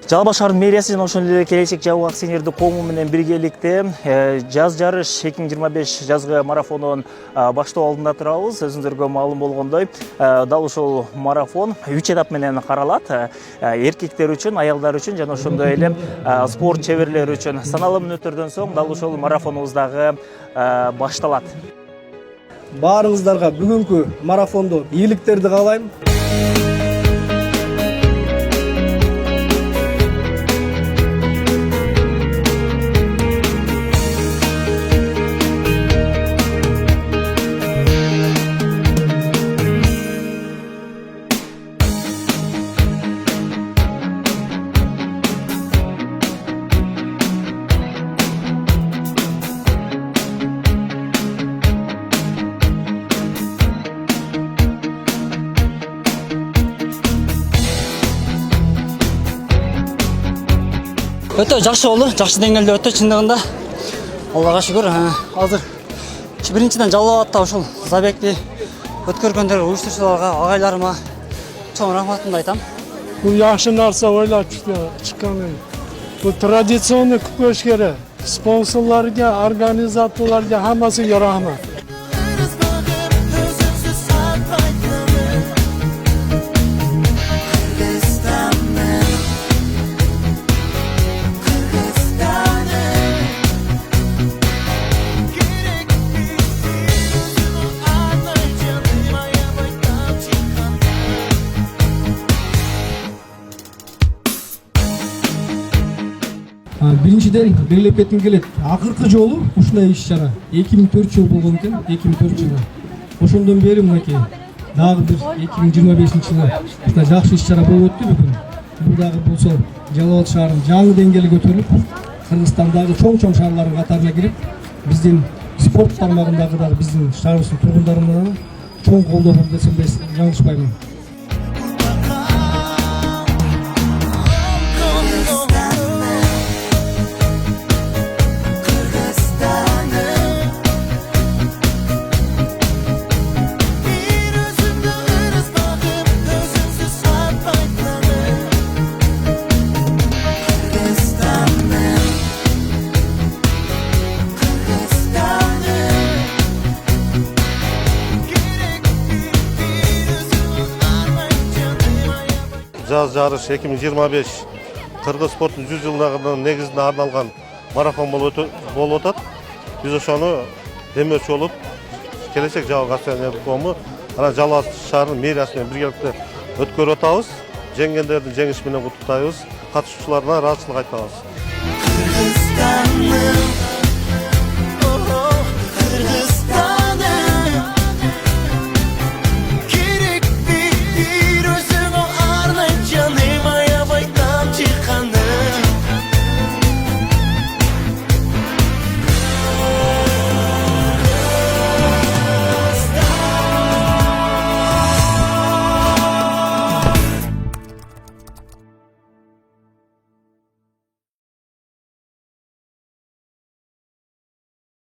Жалал Абад шаарынын мэриясы жана ошол эле Келечек жабык акционердик коому менен биргеликте жаз жарыш 2025 жазгы марафонун баштоо алдында турабыз. Өзүңүзгө маалым болгондой, дал ушул марафон 3 этап менен каралат. Эркектер үчүн, аялдар үчүн жана ошондой эле спорт чеберлери үчүн. Саналуу мүнөттөрдөн соң дал ушул марафонубуз дагы башталат. Баарыңыздарга бүгүнкү марафондо ийгиликтерди каалайм. Өтө жакшы болду, жакшы деңгээлде өтө чындыгында. Аллага шүгүр. Азыр биринчиден Жалал Абадта ушул забегти өткөргөндөр уюштуруучуларга, агайларыма чоң рахматымды айтам. Бул жакшы нарса ойлоп чыккан. Бул традиционный күпөш керек. Спонсорлорго, организаторлорго хаммасына рахмат. Биринчиден белгилеп кетким келет. Акыркы жолу ушундай иш-чара 2004 жыл болгон экен, 2004 жылы. Ошондон бери мынакей дагы бир 2025 жылы ушундай жакшы иш-чара болуп өттү бүгүн. Бул дагы болсо Жалал Абад шаарынын жаңы деңгээлге көтөрүлүп, Кыргызстандагы чоң шаарлардын катарына кирип, биздин спорт тармагындагы дагы биздин шаарыбыздын тургундарына чоң колдоо болду десем жаңылышпаймын. Жаз жарыш 2025 Кыргыз спорттун 100 жылдыгынын негизине арналган марафон болуп атат. Биз ошону демөчү болуп, Келечек жабык акционердик коому анан Жалал Абад шаарынын мэриясы менен биргеликте өткөрүп атабыз. Жеңгендерди жеңиш менен куттуктайбыз. Катышуучуларына ыраазычылык айтабыз.